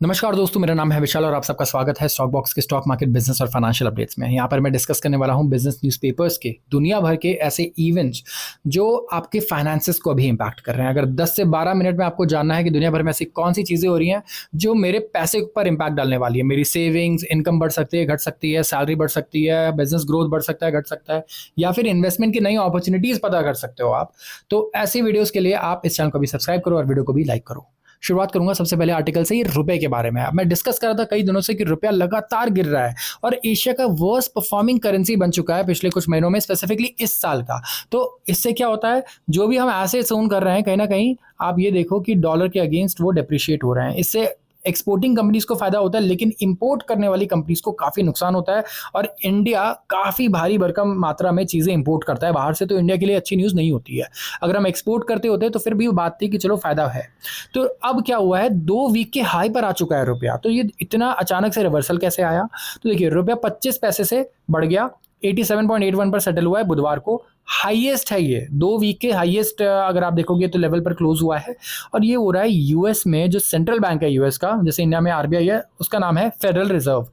नमस्कार दोस्तों, मेरा नाम है विशाल और आप सबका स्वागत है स्टॉक बॉक्स के स्टॉक मार्केट बिजनेस और फाइनेंशियल अपडेट्स में। यहाँ पर मैं डिस्कस करने वाला हूँ बिजनेस न्यूज़पेपर्स के दुनिया भर के ऐसे इवेंट्स जो आपके फाइनेंसेस को अभी इम्पैक्ट कर रहे हैं। अगर 10 से 12 मिनट में आपको जानना है कि दुनिया भर में ऐसी कौन सी चीज़ें हो रही हैं जो मेरे पैसे पर इम्पैक्ट डालने वाली है, मेरी सेविंग्स, इनकम बढ़ सकती है, घट सकती है, सैलरी बढ़ सकती है, बिजनेस ग्रोथ बढ़ सकता है, घट सकता है, या फिर इन्वेस्टमेंट की नई अपॉर्चुनिटीज़ पता कर सकते हो आप, तो ऐसी वीडियोज़ के लिए आप इस चैनल को भी सब्सक्राइब करो और वीडियो को भी लाइक करो। शुरुआत करूंगा सबसे पहले आर्टिकल से, ये रुपए के बारे में। अब मैं डिस्कस कर रहा था कई दिनों से कि रुपया लगातार गिर रहा है और एशिया का वर्स्ट परफॉर्मिंग करेंसी बन चुका है पिछले कुछ महीनों में, स्पेसिफिकली इस साल का। तो इससे क्या होता है, जो भी हम एसेट्स ओन कर रहे हैं, कहीं ना कहीं आप ये देखो कि डॉलर के अगेंस्ट वो डेप्रिशिएट हो रहे हैं। इससे एक्सपोर्टिंग कंपनीज को फायदा होता है, लेकिन इंपोर्ट करने वाली कंपनीज को काफी नुकसान होता है। और इंडिया काफी भारी भरकम मात्रा में चीजें इंपोर्ट करता है बाहर से, तो इंडिया के लिए अच्छी न्यूज नहीं होती है। अगर हम एक्सपोर्ट करते होते तो फिर भी बात थी कि चलो फायदा है। तो अब क्या हुआ है, 2 वीक के हाई पर आ चुका है रुपया। तो ये इतना अचानक से रिवर्सल कैसे आया? तो देखिए, रुपया 25 पैसे से बढ़ गया, 87.81 पर सेटल हुआ है बुधवार को। हाईएस्ट है ये, 2 वीक के हाईएस्ट अगर आप देखोगे तो लेवल पर क्लोज हुआ है। और ये हो रहा है यूएस में, जो सेंट्रल बैंक है यूएस का, जैसे इंडिया में आरबीआई है, उसका नाम है फेडरल रिजर्व।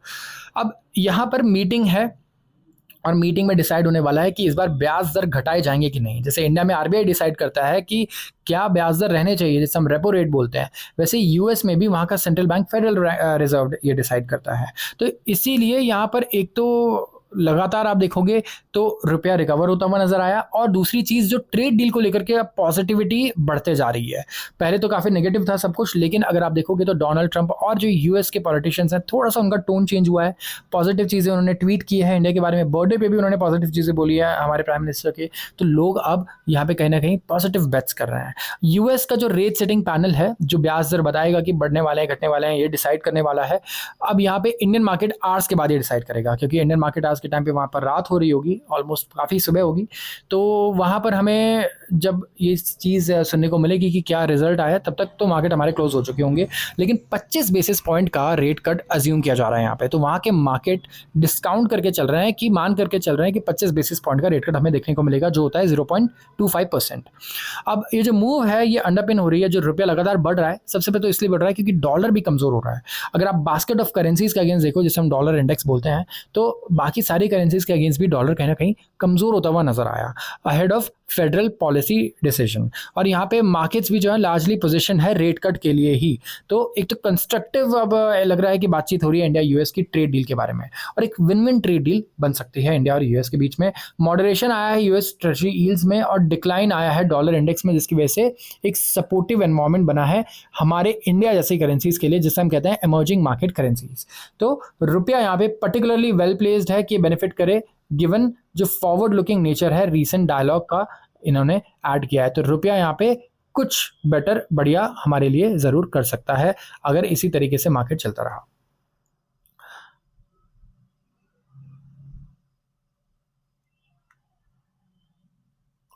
अब यहाँ पर मीटिंग है और मीटिंग में डिसाइड होने वाला है कि इस बार ब्याज दर घटाए जाएंगे कि नहीं। जैसे इंडिया में आरबीआई डिसाइड करता है कि क्या ब्याज दर रहने चाहिए, जैसे हम रेपो रेट बोलते हैं, वैसे यूएस में भी वहाँ का सेंट्रल बैंक फेडरल रिजर्व ये डिसाइड करता है। तो इसीलिए यहाँ पर एक तो लगातार आप देखोगे तो रुपया रिकवर होता हुआ नजर आया, और दूसरी चीज जो ट्रेड डील को लेकर के अब पॉजिटिविटी बढ़ते जा रही है। पहले तो काफी नेगेटिव था सब कुछ, लेकिन अगर आप देखोगे तो डोनाल्ड ट्रंप और जो यूएस के पॉलिटिशियंस हैं, थोड़ा सा उनका टोन चेंज हुआ है। पॉजिटिव चीजें उन्होंने ट्वीट की है इंडिया के बारे में, बर्थडे पे भी उन्होंने पॉजिटिव चीजें बोली है हमारे प्राइम मिनिस्टर के। तो लोग अब यहाँ पे कहीं ना कहीं पॉजिटिव बेट्स कर रहे हैं। यूएस का जो रेट सेटिंग पैनल है, जो ब्याज दर बताएगा कि बढ़ने वाले हैं घटने वाले हैं, ये डिसाइड करने वाला है। अब यहाँ पे इंडियन मार्केट आवर्स के बाद ये डिसाइड करेगा, क्योंकि इंडियन मार्केट आवर्स के टाइम पे वहाँ पर रात हो रही होगी, ऑलमोस्ट काफ़ी सुबह होगी। तो वहाँ पर हमें जब ये चीज़ सुनने को मिलेगी कि क्या रिजल्ट आया, तब तक तो मार्केट हमारे क्लोज हो चुके होंगे। लेकिन 25 बेसिस पॉइंट का रेट कट अज्यूम किया जा रहा है यहाँ पे। तो वहाँ के मार्केट डिस्काउंट करके चल रहे हैं, कि मान करके चल रहे हैं कि 25 बेसिस पॉइंट का रेट कट हमें देखने को मिलेगा, जो होता है 0.25%। अब ये जो मूव है ये अंडरपिन हो रही है, जो रुपया लगातार बढ़ रहा है, सबसे पहले तो इसलिए बढ़ रहा है क्योंकि डॉलर भी कमजोर हो रहा है। अगर आप बास्केट ऑफ करेंसीज के अगेंस्ट देखो, जिसे हम डॉलर इंडेक्स बोलते हैं, तो बाकी सारी करेंसीज के अगेंस्ट भी डॉलर कहीं ना कहीं कमजोर होता हुआ नजर आया ahead of federal policy decision. और यहाँ पे मार्केट्स भी जो है लार्जली पोजीशन है रेट कट के लिए ही। तो एक तो कंस्ट्रक्टिव अब लग रहा है कि बातचीत हो रही है इंडिया यूएस की ट्रेड डील के बारे में, और एक विन विन ट्रेड डील बन सकती है इंडिया और यूएस के बीच में। मॉडरेशन आया है यूएस ट्रेजरी यील्ड्स में, और डिक्लाइन आया है डॉलर इंडेक्स में, जिसकी वजह से एक सपोर्टिव एनवायरमेंट बना है हमारे इंडिया जैसी करेंसीज के लिए, जिसे हम कहते हैं इमर्जिंग मार्केट करेंसीज। तो रुपया यहाँ पे पर्टिकुलरली वेल प्लेस्ड है कि बेनिफिट करे, गिवन जो फॉरवर्ड लुकिंग नेचर है रीसेंट डायलॉग का इन्होंने ऐड किया है। तो रुपया यहाँ पे कुछ बेटर बढ़िया हमारे लिए जरूर कर सकता है अगर इसी तरीके से मार्केट चलता रहा।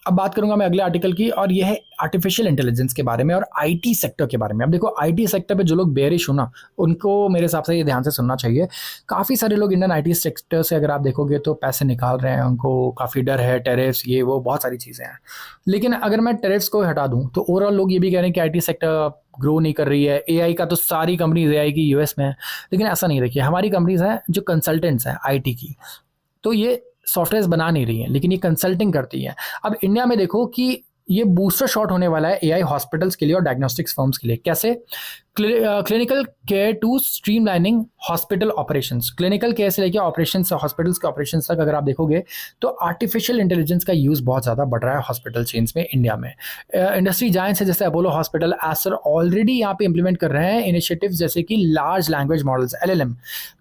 अब बात करूंगा मैं अगले आर्टिकल की, और यह है आर्टिफिशियल इंटेलिजेंस के बारे में और आईटी सेक्टर के बारे में। अब देखो, आईटी सेक्टर पे जो लोग बेयरिश हो ना, उनको मेरे हिसाब से ये ध्यान से सुनना चाहिए। काफ़ी सारे लोग इंडियन आईटी सेक्टर से अगर आप देखोगे तो पैसे निकाल रहे हैं, उनको काफ़ी डर है, टेरिफ्स, ये वो बहुत सारी चीज़ें हैं। लेकिन अगर मैं टेरिफ्स को हटा दूँ तो ओवरऑल लोग ये भी कह रहे हैं कि आईटी सेक्टर ग्रो नहीं कर रही है। एआई का तो सारी कंपनीज एआई की यूएस में है, लेकिन ऐसा नहीं। देखिए, हमारी कंपनीज हैं जो कंसल्टेंट्स हैं आईटी की, तो ये सॉफ्टवेयर बना नहीं रही हैं, लेकिन ये कंसल्टिंग करती है। अब इंडिया में देखो कि ये बूस्टर शॉट होने वाला है एआई हॉस्पिटल्स के लिए और डायग्नोस्टिक्स फर्म्स के लिए। कैसे? Clinical care to streamlining hospital operations. Clinical care से लेकर ऑपरेशंस, हॉस्पिटल्स के ऑपरेशंस तक अगर आप देखोगे तो आर्टिफिशियल इंटेलिजेंस का यूज़ बहुत ज़्यादा बढ़ रहा है हॉस्पिटल चेन्स में इंडिया में। इंडस्ट्री जायंट्स है जैसे अपोलो हॉस्पिटल, एस्टर, ऑलरेडी यहाँ पे इंप्लीमेंट कर रहे हैं इनिशिएटिव्स जैसे कि large language models, LLM,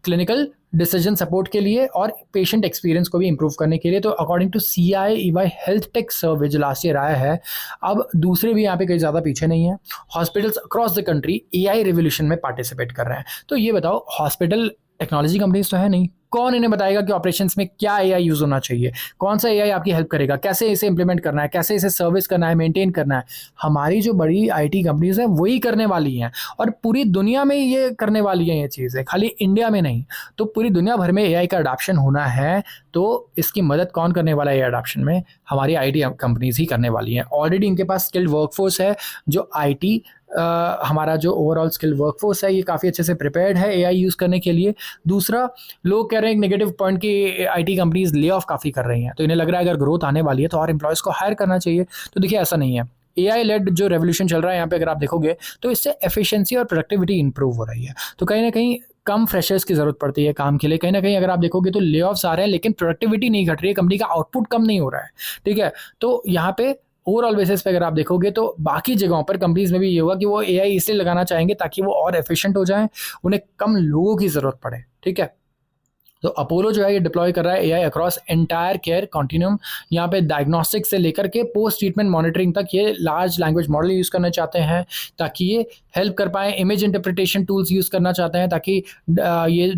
clinical decision support के लिए और पेशेंट एक्सपीरियंस को भी इंप्रूव करने के लिए। तो according to CIEY health tech survey जो लास्ट ईयर आया है, अब दूसरे भी यहाँ पे कहीं ज़्यादा पीछे नहीं है। Hospitals across the country AI revolution में पार्टिसिपेट कर रहे हैं। तो ये बताओ, हॉस्पिटल टेक्नोलॉजी कंपनीज तो है नहीं, कौन इन्हें बताएगा कि ऑपरेशंस में क्या एआई यूज होना चाहिए, कौन सा एआई आपकी हेल्प करेगा, कैसे इसे इंप्लीमेंट करना है, कैसे इसे सर्विस करना है, मेंटेन करना है। हमारी जो बड़ी आईटी कंपनीज हैं वही करने वाली हैं, और पूरी दुनिया में ये करने वाली हैं ये चीज़ें, खाली इंडिया में नहीं। तो पूरी दुनिया भर में एआई का अडॉप्शन होना है, तो इसकी मदद कौन करने वाला है ये अडॉप्शन में? हमारी आईटी कंपनीज ही करने वाली हैं। ऑलरेडी इनके पास स्किल्ड वर्कफोर्स है जो आईटी हमारा जो ओवरऑल स्किल वर्कफोर्स है ये काफ़ी अच्छे से प्रिपेयर्ड है एआई यूज़ करने के लिए। दूसरा, लोग कह रहे हैं एक नेगेटिव पॉइंट कि आईटी कंपनीज ले ऑफ काफ़ी कर रही हैं, तो इन्हें लग रहा है अगर ग्रोथ आने वाली है तो और एम्प्लॉयज़ को हायर करना चाहिए। तो देखिए ऐसा नहीं है, एआई लेड जो रेवोल्यूशन चल रहा है यहाँ पे अगर आप देखोगे तो इससे एफिशिएंसी और प्रोडक्टिविटी इंप्रूव हो रही है। तो कहीं ना कहीं कम फ्रेशर्स की ज़रूरत पड़ती है काम के लिए। कहीं ना कहीं अगर आप देखोगे तो ले ऑफ्स आ रहे हैं लेकिन प्रोडक्टिविटी नहीं घट रही है, कंपनी का आउटपुट कम नहीं हो रहा है। ठीक है, तो यहाँ पे ओवरऑल बेसिस पे अगर आप देखोगे तो बाकी जगहों पर कंपनीज में भी ये होगा कि वो एआई इसलिए लगाना चाहेंगे ताकि वो और एफिशिएंट हो जाएं, उन्हें कम लोगों की ज़रूरत पड़े। ठीक है, तो अपोलो जो है ये डिप्लॉय कर रहा है AI across entire care continuum. यहाँ पे डायग्नोस्टिक से लेकर के पोस्ट ट्रीटमेंट मॉनिटरिंग तक ये लार्ज लैंग्वेज मॉडल यूज़ करना चाहते हैं ताकि ये हेल्प कर पाएँ। इमेज इंटरप्रिटेशन टूल्स यूज़ करना चाहते हैं ताकि ये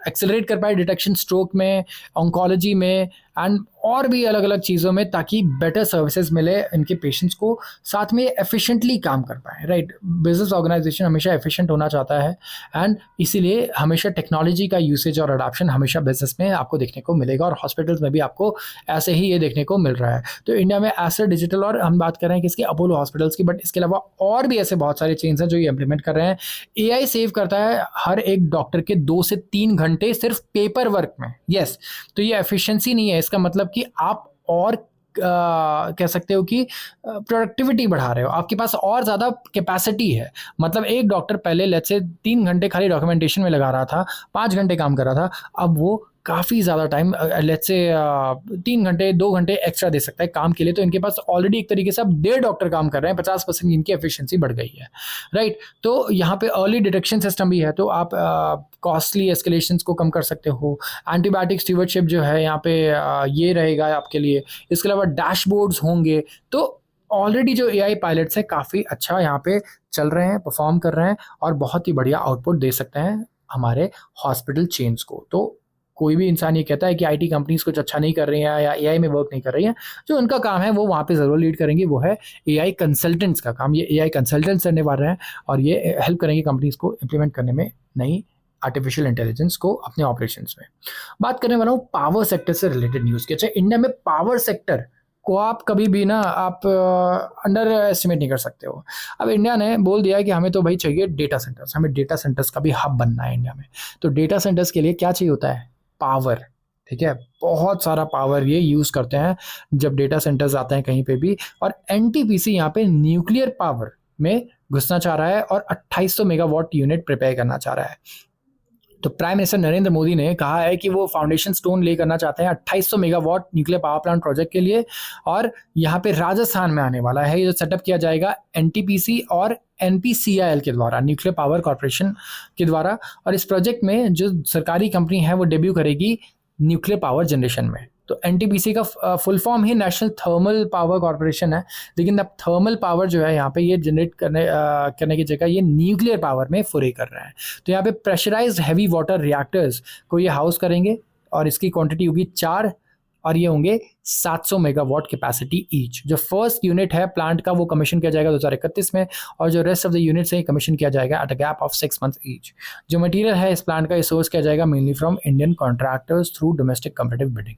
एक्सेलरेट कर पाए डिटेक्शन स्ट्रोक में, ऑन्कोलॉजी में एंड और भी अलग अलग चीज़ों में, ताकि बेटर सर्विसेज मिले इनके पेशेंट्स को, साथ में एफिशिएंटली काम कर पाए। राइट, बिजनेस ऑर्गेनाइजेशन हमेशा एफिशिएंट होना चाहता है एंड इसीलिए हमेशा टेक्नोलॉजी का यूसेज और अडॉप्शन हमेशा बिजनेस में आपको देखने को मिलेगा, और हॉस्पिटल्स में भी आपको ऐसे ही ये देखने को मिल रहा है। तो इंडिया में ऐसे डिजिटल, और हम बात कर रहे हैं किसकी, अपोलो हॉस्पिटल्स की, बट इसके अलावा और भी ऐसे बहुत सारे चेन्स हैं जो ये इंप्लीमेंट कर रहे हैं। एआई सेव करता है हर एक डॉक्टर के 2 से 3 घंटे सिर्फ पेपर वर्क में। यस, तो ये एफिशिएंसी नहीं है, इसका मतलब कि आप और कह सकते हो कि प्रोडक्टिविटी बढ़ा रहे हो, आपके पास और ज़्यादा कैपेसिटी है। मतलब एक डॉक्टर पहले लेट्स से 3 घंटे खाली डॉक्यूमेंटेशन में लगा रहा था, 5 घंटे काम कर रहा था, अब वो काफ़ी ज़्यादा टाइम लेट्स से 3 घंटे 2 घंटे एक्स्ट्रा दे सकता है काम के लिए। तो इनके पास ऑलरेडी एक तरीके से अब 1.5 डॉक्टर काम कर रहे हैं, 50% इनकी एफिशिएंसी बढ़ गई है। राइट, तो यहाँ पे अर्ली डिटेक्शन सिस्टम भी है, तो आप कॉस्टली एस्केलेशंस को कम कर सकते हो। एंटीबायोटिक स्टीवर्डशिप जो है यहाँ पे ये रहेगा आपके लिए। इसके अलावा डैशबोर्ड्स होंगे। तो ऑलरेडी जो एआई पायलट्स है काफ़ी अच्छा यहाँ पे चल रहे हैं, परफॉर्म कर रहे हैं और बहुत ही बढ़िया आउटपुट दे सकते हैं हमारे हॉस्पिटल चेन्स को। तो कोई भी इंसान ये कहता है कि आईटी कंपनीज कुछ अच्छा नहीं कर रही हैं या एआई में वर्क नहीं कर रही हैं, जो उनका काम है वो वहाँ पे ज़रूर लीड करेंगे, वो है एआई कंसल्टेंट्स का काम। ये एआई कंसल्टेंट्स करने वाले हैं और ये हेल्प करेंगे कंपनीज को इम्प्लीमेंट करने में नई आर्टिफिशियल इंटेलिजेंस को अपने ऑपरेशंस में। बात करने वाला हूँ पावर सेक्टर से रिलेटेड न्यूज़ की। अच्छा, इंडिया में पावर सेक्टर को आप कभी भी ना आप अंडर एस्टिमेट नहीं कर सकते हो। अब इंडिया ने बोल दिया है कि हमें तो भाई चाहिए डेटा सेंटर्स, हमें डेटा सेंटर्स का भी हब बनना है इंडिया में। तो डेटा सेंटर्स के लिए क्या चाहिए होता है, पावर। ठीक है, बहुत सारा पावर ये यूज़ करते हैं जब डेटा सेंटर्स आते हैं कहीं पे भी। और एनटीपीसी यहाँ पे न्यूक्लियर पावर में घुसना चाह रहा है और 2800 मेगावाट यूनिट प्रिपेयर करना चाह रहा है। तो प्राइम मिनिस्टर नरेंद्र मोदी ने कहा है कि वो फाउंडेशन स्टोन ले करना चाहते हैं 2800 megawatt nuclear power plant project के लिए, और यहाँ पे राजस्थान में आने वाला है। ये जो सेटअप किया जाएगा एनटीपीसी और एनपीसीआईएल के द्वारा, न्यूक्लियर पावर कॉर्पोरेशन के द्वारा। और इस प्रोजेक्ट में जो सरकारी कंपनी है वो डेब्यू करेगी न्यूक्लियर पावर जनरेशन में। तो एनटीपीसी का फुल फॉर्म ही नेशनल थर्मल पावर कॉर्पोरेशन है, लेकिन अब थर्मल पावर जो है यहाँ पे ये जनरेट करने की जगह ये न्यूक्लियर पावर में फोरे कर रहा है। तो यहाँ पे प्रेशराइज्ड हैवी वाटर रिएक्टर्स को ये हाउस करेंगे और इसकी क्वांटिटी होगी 4, और ये होंगे 700 मेगावाट कैपेसिटी ईच। जो फर्स्ट यूनिट है प्लांट का वो कमीशन किया जाएगा 2031 में, और जो रेस्ट ऑफ द यूनिट से कमीशन किया जाएगा at a gap of 6 months each. जो मटेरियल है इस प्लांट का ये सोर्स किया जाएगा mainly from Indian contractors through domestic competitive bidding.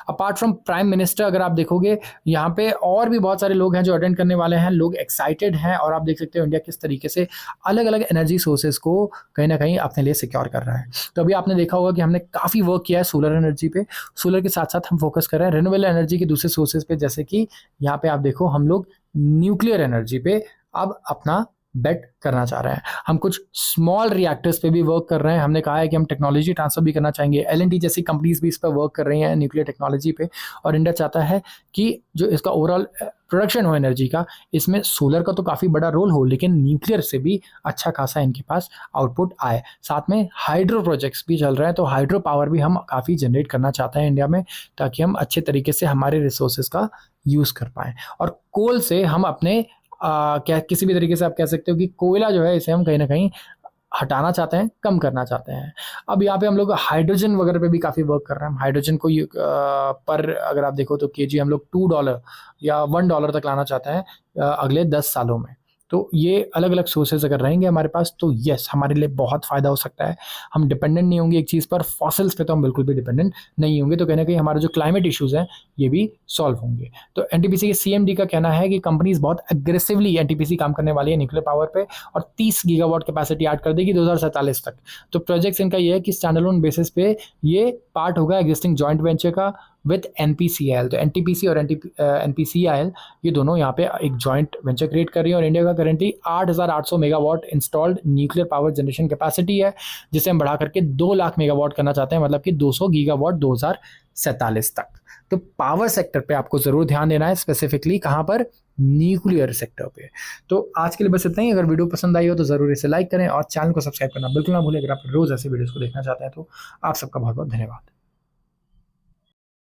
Apart from prime minister, अगर आप देखोगे यहाँ पे और भी बहुत सारे लोग हैं जो अटेंड करने वाले हैं। लोग एक्साइटेड हैं और आप देख सकते हो इंडिया किस तरीके से अलग अलग एनर्जी सोर्सेज को कहीं ना कहीं अपने लिए सिक्योर कर रहा है। तो अभी आपने देखा होगा कि हमने काफ़ी वर्क किया है सोलर एनर्जी पे। सोलर के साथ साथ हम फोकस कर रहे हैं रिन्यूएबल एनर्जी के दूसरे सोर्सेज पे, जैसे कि यहाँ पे आप देखो हम लोग न्यूक्लियर एनर्जी पे अब अपना बेट करना चाह रहे हैं। हम कुछ स्मॉल रिएक्टर्स पे भी वर्क कर रहे हैं। हमने कहा है कि हम टेक्नोलॉजी ट्रांसफर भी करना चाहेंगे। एलएनटी जैसी कंपनीज भी इस पर वर्क कर रही हैं न्यूक्लियर टेक्नोलॉजी पे, और इंडिया चाहता है कि जो इसका ओवरऑल प्रोडक्शन हो एनर्जी का, इसमें सोलर का तो काफ़ी बड़ा रोल हो, लेकिन न्यूक्लियर से भी अच्छा खासा इनके पास आउटपुट आए। साथ में हाइड्रो प्रोजेक्ट्स भी चल रहे हैं, तो हाइड्रो पावर भी हम काफ़ी जनरेट करना चाहते हैं इंडिया में, ताकि हम अच्छे तरीके से हमारे रिसोर्सेज का यूज़ कर पाएँ। और कोल से हम अपने क्या किसी भी तरीके से आप कह सकते हो कि कोयला जो है इसे हम कहीं ना कहीं हटाना चाहते हैं, कम करना चाहते हैं। अब यहाँ पे हम लोग हाइड्रोजन वगैरह पे भी काफ़ी वर्क कर रहे हैं। हाइड्रोजन को पर अगर आप देखो तो केजी हम लोग $2 या $1 तक लाना चाहते हैं अगले 10 सालों में। तो ये अलग अलग सोर्सेज अगर रहेंगे हमारे पास तो यस हमारे लिए बहुत फ़ायदा हो सकता है। हम डिपेंडेंट नहीं होंगे एक चीज़ पर, फॉसिल्स पे तो हम बिल्कुल भी डिपेंडेंट नहीं होंगे, तो कहीं ना कहीं हमारा जो क्लाइमेट इश्यूज़ हैं ये भी सॉल्व होंगे। तो एनटीपीसी के सीएमडी का कहना है कि कंपनीज बहुत एग्रेसिवली एनटीपीसी काम करने वाली है न्यूक्लियर पावर पे और 30 गीगावाट कैपेसिटी ऐड कर देगी 2047 तक। तो प्रोजेक्ट्स इनका ये है कि स्टैंडअलोन बेसिस पे ये पार्ट होगा एग्जिस्टिंग जॉइंट वेंचर का विथ एनपीसीआईएल। तो एनटीपीसी और एनपीसीआईएल ये दोनों यहाँ पे एक जॉइंट वेंचर क्रिएट कर रही है और इंडिया का currently 8,800 megawatt installed nuclear power generation capacity है, जिसे हम बढ़ा करके 2 लाख मेगावाट करना चाहते हैं, मतलब कि 200 गीगावाट 2047 तक। तो पावर सेक्टर पे आपको जरूर ध्यान देना है, स्पेसिफिकली कहाँ पर, न्यूक्लियर सेक्टर पे। तो आज के लिए बस इतना ही। अगर वीडियो पसंद आई हो तो जरूर इसे लाइक करें और चैनल को सब्सक्राइब करना बिल्कुल ना भूलें। अगर आप रोज ऐसे वीडियोस को देखना चाहते हैं तो आप सबका बहुत बहुत धन्यवाद।